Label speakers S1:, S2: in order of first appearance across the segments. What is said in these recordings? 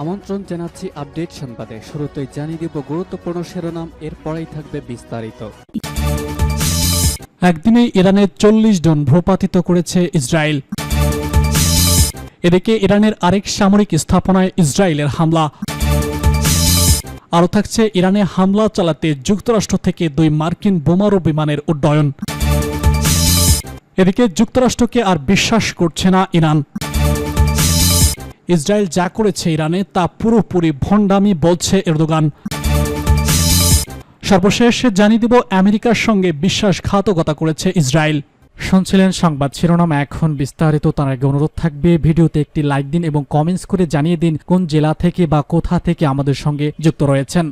S1: আমন্ত্রণ জানাচ্ছি আপডেট সংবাদে। শুরুতেই জানিয়ে দিব গুরুত্বপূর্ণ শিরোনাম, এরপরেই থাকবে বিস্তারিত।
S2: একদিনে ইরানের 40 জন ভূপাতিত করেছে ইসরায়েল। এদিকে ইরানের আরেক সামরিক স্থাপনায় ইসরায়েলের হামলা। আরও থাকছে ইরানে হামলা চালাতে যুক্তরাষ্ট্র থেকে 2 মার্কিন বোমারু বিমানের উড্ডয়ন। এদিকে যুক্তরাষ্ট্রকে আর বিশ্বাস করছে না ইরান। ইসরায়েল যা করেছে ইরানে তা পুরোপুরি ভণ্ডামি বলছে এরদোগান। সর্বশেষ জানিয়ে দিব আমেরিকার সঙ্গে বিশ্বাসঘাতকতা করেছে ইসরায়েল। শুনছিলেন সংবাদ শিরোনাম, এখন বিস্তারিত। তার আগে অনুরোধ থাকবে ভিডিওতে একটি লাইক দিন এবং কমেন্টস করে জানিয়ে দিন কোন জেলা থেকে বা কোথা থেকে আমাদের সঙ্গে যুক্ত রয়েছেন।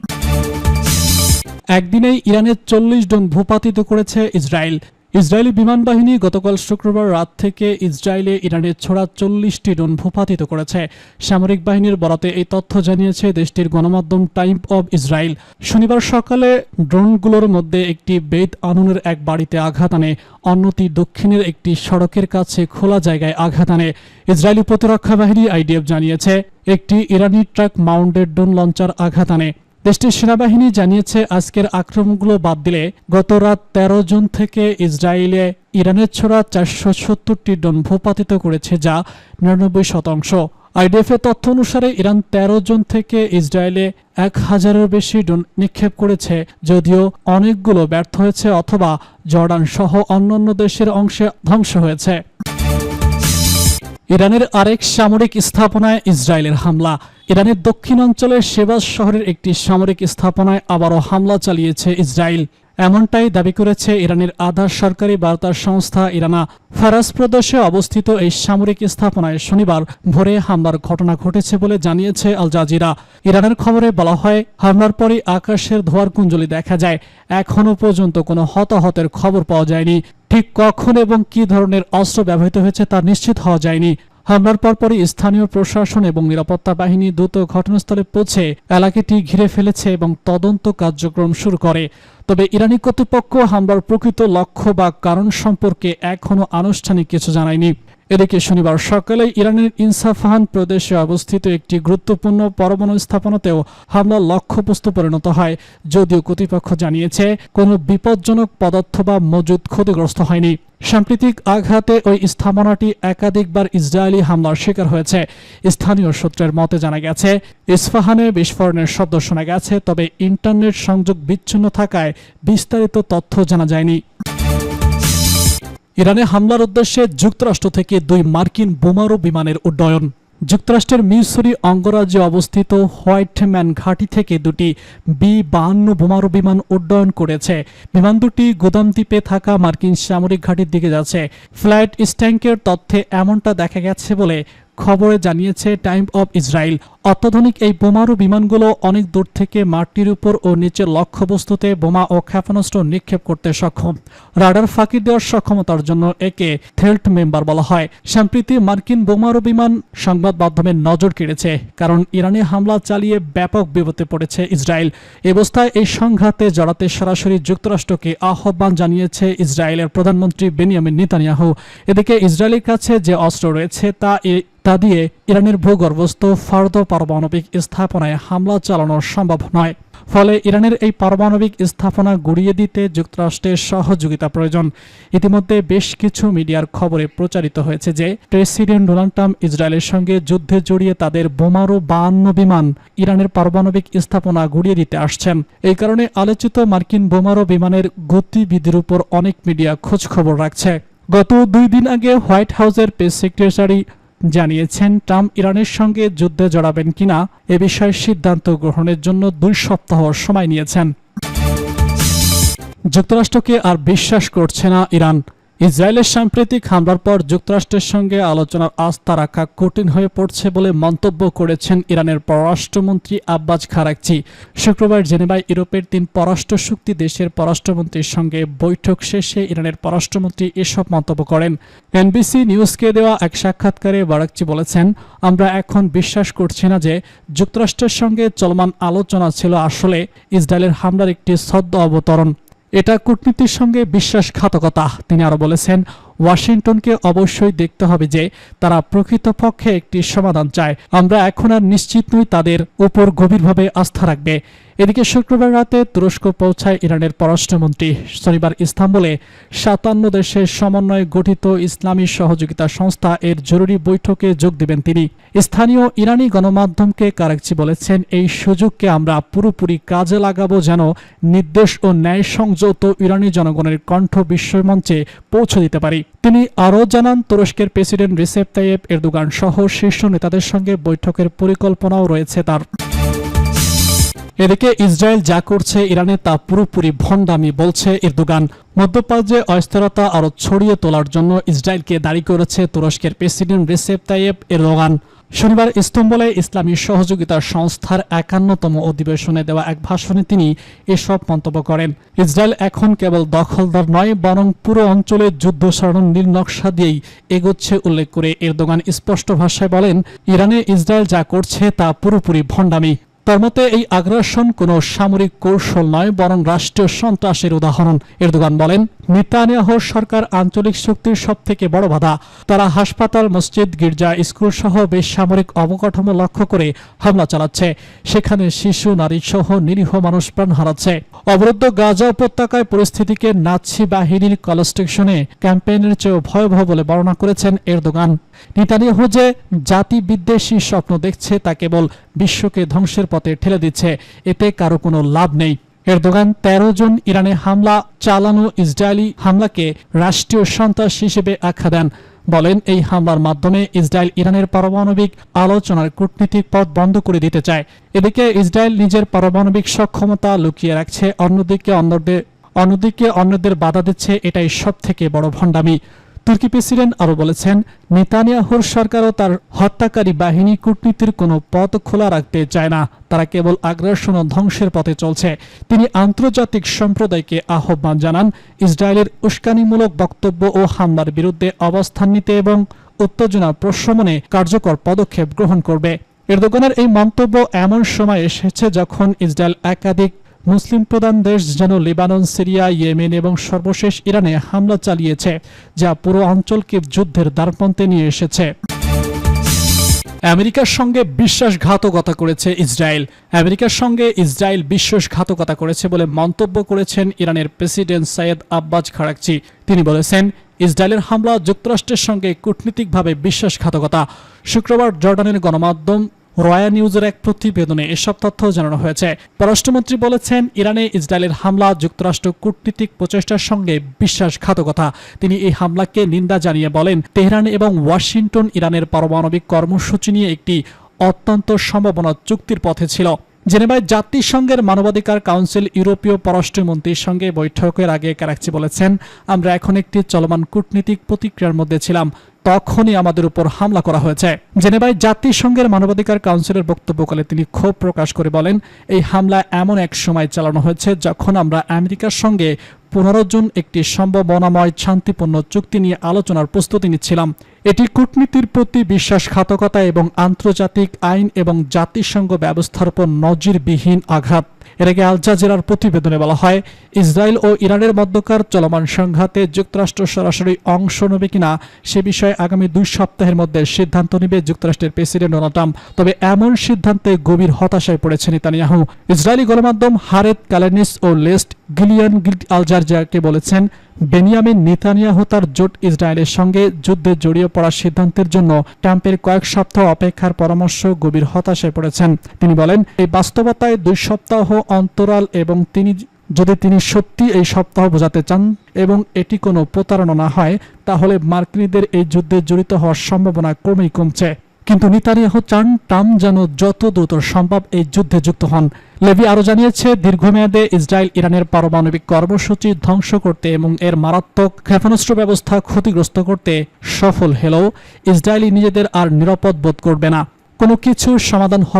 S2: একদিনেই ইরানের 40 জন ভূপাতিত করেছে ইসরায়েল। ইসরায়েলি বিমান বাহিনী গতকাল শুক্রবার রাত থেকে ইসরায়েলে ইরানের ছোড়া 40টি ড্রোন ভূপাতিত করেছে। সামরিক বাহিনীর বরাতে এই তথ্য জানিয়েছে দেশটির গণমাধ্যম টাইম অব ইসরায়েল। শনিবার সকালে ড্রোনগুলোর মধ্যে একটি বেত আনুনের এক বাড়িতে আঘাত আনে, অন্যটি দক্ষিণের একটি সড়কের কাছে খোলা জায়গায় আঘাত আনে। ইসরায়েলি প্রতিরক্ষা বাহিনী আইডিএফ জানিয়েছে একটি ইরানি ট্রাক মাউন্টেড ড্রোন লঞ্চার আঘাত আনে। দেশটির সেনাবাহিনী জানিয়েছে আজকের আক্রমণগুলো বাদ দিলে গত রাত 13 জুন থেকে ইসরায়েলে ইরানের ছোড়া 470টি ড্রোন ভূপাতিত করেছে, যা 99%। আইডিএফের তথ্য অনুসারে ইরান 13 জুন থেকে ইসরায়েলে 1000-এর বেশি ড্রোন নিক্ষেপ করেছে, যদিও অনেকগুলো ব্যর্থ হয়েছে অথবা জর্ডান সহ অন্যান্য দেশের অংশে ধ্বংস হয়েছে। ইরানের আরেক সামরিক স্থাপনায় ইসরায়েলের হামলা। ইরানের দক্ষিণাঞ্চলের শেবাজ শহরের একটি সামরিক স্থাপনায় আবারও হামলা চালিয়েছে ইসরায়েল। এমনটাই দাবি করেছে ইরানের আধা সরকারি বার্তা সংস্থা ইরানা। ফারাস প্রদেশে অবস্থিত এই সামরিক স্থাপনায় শনিবার ভোরে হামলার ঘটনা ঘটেছে বলে জানিয়েছে আল জাজিরা। ইরানের খবরে বলা হয়, হামলার পরই আকাশের ধোঁয়ার কুঞ্জলি দেখা যায়। এখনও পর্যন্ত কোনো হতাহতের খবর পাওয়া যায়নি। ঠিক কখন এবং কী ধরনের অস্ত্র ব্যবহৃত হয়েছে তা নিশ্চিত হওয়া যায়নি। হামলার পরপরই স্থানীয় প্রশাসন এবং নিরাপত্তা বাহিনী দ্রুত ঘটনাস্থলে পৌঁছে এলাকাটি ঘিরে ফেলেছে এবং তদন্ত কার্যক্রম শুরু করে। তবে ইরানি কর্তৃপক্ষ হামলার প্রকৃত লক্ষ্য বা কারণ সম্পর্কে এখনও আনুষ্ঠানিক কিছু জানায়নি। এদিকে শনিবার সকালে ইরানের ইনসাফাহান প্রদেশে অবস্থিত একটি গুরুত্বপূর্ণ পরমাণু স্থাপনাতেও হামলার লক্ষ্যবস্তু পরিণত হয়, যদিও কর্তৃপক্ষ জানিয়েছে কোনো বিপজ্জনক পদার্থ বা মজুদ ক্ষতিগ্রস্ত হয়নি। সাম্প্রতিক আঘাতে ওই স্থাপনাটি একাধিকবার ইসরায়েলি হামলার শিকার হয়েছে। স্থানীয় সূত্রের মতে জানা গেছে, ইস্পাহানে বিস্ফোরণের শব্দ শোনা গেছে, তবে ইন্টারনেট সংযোগ বিচ্ছিন্ন থাকায় বিস্তারিত তথ্য জানা যায়নি। ইরানে হামলার উদ্দেশ্যে যুক্তরাষ্ট্র থেকে 2 মার্কিন বোমারু বিমানের উড্ডয়ন। যুক্তরাষ্ট্রের মিসৌরি অঙ্গরাজ্যে অবস্থিত হোয়াইটম্যান ঘাঁটি থেকে 2টি B-52 বোমারু বিমান উড্ডয়ন করেছে। বিমান দুটি গুদাম দ্বীপে থাকা মার্কিন সামরিক ঘাঁটির দিকে যাচ্ছে। ফ্লাইট স্ট্যাঙ্কের তথ্যে এমনটা দেখা গেছে বলে খবরে জানিয়েছে টাইম অব ইসরায়েল। অত্যাধুনিক এই বোমারু বিমানগুলো অনেক দূর থেকে মাটির উপর ও নিচের লক্ষ্যবস্তুতে বোমা ও ক্ষেপণাস্ত্র নিক্ষেপ করতে সক্ষম। রাডার ফাঁকি দেওয়ার সক্ষমতার জন্য একে থেল্ট মেম্বার বলা হয়। সম্প্রতি মার্কিন বোমারু বিমান সংবাদ মাধ্যমে নজর কেড়েছে, কারণ ইরানে হামলা চালিয়ে ব্যাপক বিপদে পড়েছে ইসরায়েল। এ অবস্থায় এই সংঘাতে জড়াতে সরাসরি যুক্তরাষ্ট্রকে আহ্বান জানিয়েছে ইসরায়েলের প্রধানমন্ত্রী বেনিয়ামিন নেতানিয়াহু। এদিকে ইসরায়েলের কাছে যে অস্ত্র রয়েছে তা দিয়ে ইরানের ভূগর্ভস্থ ফর্দ পারমাণবিক স্থাপনায় হামলা চালানো সম্ভব নয়। ফলে ইরানের এই পারমাণবিক স্থাপনা গুড়িয়ে দিতে যুক্তরাষ্ট্রের সহযোগিতা প্রয়োজন। ইতিমধ্যে বেশ কিছু মিডিয়ার খবরে প্রচারিত হয়েছে যে প্রেসিডেন্ট ডোনাল্ড ট্রাম্প ইসরায়েলের সঙ্গে যুদ্ধে জড়িয়ে তাদের বোমারু 52 বিমান ইরানের পারমাণবিক স্থাপনা গুড়িয়ে দিতে আসছেন। এই কারণে আলোচিত মার্কিন বোমারু বিমানের গতিবিধির উপর অনেক মিডিয়া খোঁজ খবর রাখছে। গত 2 দিন আগে হোয়াইট হাউসের প্রেস সেক্রেটারি জানিয়েছেন ট্রাম্প ইরানের সঙ্গে যুদ্ধে জড়াবেন কিনা এ বিষয়ে সিদ্ধান্ত গ্রহণের জন্য 2 সপ্তাহ সময় নিয়েছেন। যুক্তরাষ্ট্রকে আর বিশ্বাস করছে না ইরান। ইসরায়েলের সাম্প্রতিক হামলার পর যুক্তরাষ্ট্রের সঙ্গে আলোচনার আস্থা রাখা কঠিন হয়ে পড়ছে বলে মন্তব্য করেছেন ইরানের পররাষ্ট্রমন্ত্রী আব্বাস আরাগচি। শুক্রবার জেনেভায় ইউরোপের 3 পররাষ্ট্র শক্তি দেশের পররাষ্ট্রমন্ত্রীর সঙ্গে বৈঠক শেষে ইরানের পররাষ্ট্রমন্ত্রী এসব মন্তব্য করেন। এনবিসি নিউজকে দেওয়া এক সাক্ষাৎকারে আরাগচি বলেছেন, আমরা এখন বিশ্বাস করছি না যে যুক্তরাষ্ট্রের সঙ্গে চলমান আলোচনা ছিল আসলে ইসরায়েলের হামলার একটি সদ্য অবতরণ। এটা কূটনীতির সঙ্গে বিশ্বাসঘাতকতা। তিনি আরো বলেছেন, ওয়াশিংটনকে অবশ্যই দেখতে হবে যে তারা প্রকৃতপক্ষে একটি সমাধান চায়। আমরা এখন আর নিশ্চিত নই তাদের উপর গভীরভাবে আস্থা রাখবে। এদিকে শুক্রবার রাতে তুরস্ক পৌঁছায় ইরানের পররাষ্ট্রমন্ত্রী। শনিবার ইস্তাম্বুলে 57 দেশের সমন্বয়ে গঠিত ইসলামী সহযোগিতা সংস্থা এর জরুরি বৈঠকে যোগ দেবেন তিনি। স্থানীয় ইরানি গণমাধ্যমকে কারাকচি বলেছেন, এই সুযোগকে আমরা পুরোপুরি কাজে লাগাবো যেন নির্দেশ ও ন্যায় সংযত ইরানি জনগণের কণ্ঠ বিশ্বমঞ্চে পৌঁছে দিতে পারি। তিনি আরও জানান, তুরস্কের প্রেসিডেন্ট রিসেপ তাইয়েপ এরদোগান সহ শীর্ষ নেতাদের সঙ্গে বৈঠকের পরিকল্পনাও রয়েছে তার। এদিকে ইসরায়েল যা করছে ইরানে তা পুরোপুরি ভণ্ডামি বলছে এরদোগান। মধ্যপ্রাচ্যে অস্থিরতা আরও ছড়িয়ে তোলার জন্য ইসরায়েলকে দায়ী করেছে তুরস্কের প্রেসিডেন্ট রিসেপ তাইয়েপ এরদোগান। শনিবার ইস্তাম্বুলে ইসলামী সহযোগিতা সংস্থার 51তম অধিবেশনে দেওয়া এক ভাষণে তিনি এসব মন্তব্য করেন। ইসরায়েল এখন কেবল দখলদার নয়, বরং পুরো অঞ্চলে যুদ্ধ সরানোর নীল নকশা দিয়েই এগোচ্ছে উল্লেখ করে এরদোগান স্পষ্ট ভাষায় বলেন, ইরানে ইসরায়েল যা করছে তা পুরোপুরি ভণ্ডামি। তার মতে এই আগ্রাসন কোনো সামরিক কৌশল নয়, বরং রাষ্ট্রীয় সন্ত্রাসের উদাহরণ। এরদোগান বলেন, নেতানিয়াহুর সরকার আঞ্চলিক শক্তির সবথেকে বড় বাধা। তারা হাসপাতাল, মসজিদ, গির্জা, স্কুল সহ বেসামরিক অবকাঠামো লক্ষ্য করে হামলা চালাচ্ছে। সেখানে শিশু, নারী সহ নিরীহ মানুষ প্রাণ হারাচ্ছে। অবরুদ্ধ গাজা উপত্যকায় পরিস্থিতিকে নাৎসি বাহিনীর কনস্ট্রাকশনে ক্যাম্পেইনের চেয়েও ভয়াবহ বলে বর্ণনা করেছেন এরদোগান। নেতানিয়াহু যে জাতি বিদ্বেষী স্বপ্ন দেখছে তা কেবল বিশ্বকে ধ্বংসের পথে ঠেলে দিচ্ছে, এতে কারো কোনো লাভ নেই। এরদোগান 13 জন ইরানে হামলা চালানো ইসরায়েলি হামলাকে রাষ্ট্রীয় সন্ত্রাস হিসেবে আখ্যা দেন। বলেন, এই হামলার মাধ্যমে ইসরায়েল ইরানের পারমাণবিক আলোচনার কূটনীতিক পথ বন্ধ করে দিতে চায়। এদিকে ইসরায়েল নিজের পারমাণবিক সক্ষমতা লুকিয়ে রাখছে, অন্যদিকে অন্যদের বাধা দিচ্ছে। এটাই সবথেকে বড় ভণ্ডামি। তুর্কি প্রেসিডেন্ট আরও বলেছেন, নেতানিয়াহুর সরকারও তার হত্যাকারী বাহিনী কূটনীতির কোনো পথ খোলা রাখতে চায় না। তারা কেবল আগ্রাসন ও ধ্বংসের পথে চলছে। তিনি আন্তর্জাতিক সম্প্রদায়কে আহ্বান জানান, ইসরায়েলের উস্কানিমূলক বক্তব্য ও হামলার বিরুদ্ধে অবস্থান নিতে এবং উত্তেজনা প্রশমনে কার্যকর পদক্ষেপ গ্রহণ করবে। এরদোগানের এই মন্তব্য এমন সময় এসেছে যখন ইসরায়েল একাধিক মুসলিম প্রধান দেশ যেন লেবানন, সিরিয়া, ইয়েমেন এবং সর্বশেষ ইরানে হামলা চালিয়েছে, যা পুরো অঞ্চলকে যুদ্ধের দ্বারপ্রান্তে নিয়ে এসেছে। আমেরিকার সঙ্গে বিশ্বাসঘাতকতা করেছে ইসরায়েল। আমেরিকার সঙ্গে ইসরায়েল বিশ্বাসঘাতকতা করেছে বলে মন্তব্য করেছেন ইরানের প্রেসিডেন্ট সৈয়দ আব্বাস আরাগচি। তিনি বলেছেন, ইসরায়েলের হামলা যুক্তরাষ্ট্রের সঙ্গে কূটনীতিকভাবে বিশ্বাসঘাতকতা। শুক্রবার জর্ডানের গণমাধ্যম রয়া নিউজের এক প্রতিবেদনে এসব তথ্য জানানো হয়েছে। পররাষ্ট্রমন্ত্রী বলেছেন, ইরানে ইসরায়েলের হামলা যুক্তরাষ্ট্র কূটনীতিক প্রচেষ্টার সঙ্গে বিশ্বাসঘাতকতা। তিনি এই হামলাকে নিন্দা জানিয়ে বলেন, তেহরান এবং ওয়াশিংটন ইরানের পারমাণবিক কর্মসূচি নিয়ে একটি অত্যন্ত সম্ভাবনা চুক্তির পথে ছিল। জেনেভায় জাতিসংঘের মানবাধিকার কাউন্সিল ইউরোপীয় পররাষ্ট্রমন্ত্রীর সঙ্গে বৈঠকের আগে কারাকচি বলেছেন, আমরা এখন একটি চলমান কূটনীতিক প্রতিক্রিয়ার মধ্যে ছিলাম, তখনই আমাদের উপর হামলা করা হয়েছে। জেনেভায় জাতিসংঘের মানবাধিকার কাউন্সিলের বক্তব্যকালে তিনি ক্ষোভ প্রকাশ করে বলেন, এই হামলা এমন এক সময় চালানো হয়েছে যখন আমরা আমেরিকার সঙ্গে 15 জন একটি সম্ভাবনাময় শান্তিপূর্ণ চুক্তি নিয়ে আলোচনার প্রস্তুতি নিচ্ছিলাম। এটি কূটনীতির প্রতি বিশ্বাসঘাতকতা এবং আন্তর্জাতিক আইন এবং জাতিসংঘ ব্যবস্থার উপর নজিরবিহীন আঘাত। এর আগে আল জাজিরার প্রতিবেদনে বলা হয়, ইসরায়েল ও ইরানের মধ্যকার চলমান সংঘাতে যুক্তরাষ্ট্র সরাসরি অংশ নেবে কিনা সে বিষয়ে আগামী 2 সপ্তাহের মধ্যে সিদ্ধান্ত নেবে যুক্তরাষ্ট্রের প্রেসিডেন্ট ডোনাল্ড ট্রাম্প। তবে এমন সিদ্ধান্তে গভীর হতাশায় পড়েছে নেতানিয়াহু। ইসরায়েলি গণমাধ্যম হারেত কালেনিস ও লেস্ট গিলিয়ান আল জাজিরাকে বলেছেন, বেনিয়ামিন নেতানিয়াহু তার জোট ইসরায়েলের সঙ্গে যুদ্ধে জড়িয়ে পড়ার সিদ্ধান্তের জন্য ট্রাম্পের কয়েক সপ্তাহ অপেক্ষার পরামর্শ গভীর হতাশায় পড়েছেন। তিনি বলেন, এই বাস্তবতায় 2 সপ্তাহ অন্তরাল এবং তিনি সত্যি এই সপ্তাহ বোঝাতে চান এবং এটি কোনো প্রতারণা না হয়, তাহলে মার্কিনীদের এই যুদ্ধে জড়িত হওয়ার সম্ভাবনা ক্রমেই কমছে। কিন্তু নেতানিয়াহু চান ট্রাম্প যেন যত দ্রুত সম্ভব এই যুদ্ধে যুক্ত হন। লেভি আরও জানিয়েছে, দীর্ঘমেয়াদে ইসরায়েল ইরানের পারমাণবিক কর্মসূচি ধ্বংস করতে এবং এর মারাত্মক ক্ষেপণাস্ত্র ব্যবস্থা ক্ষতিগ্রস্ত করতে সফল হলেও ইসরায়েলি নিজেদের আর নিরাপদ বোধ করবে না। কোনো কিছুর সমাধান হবে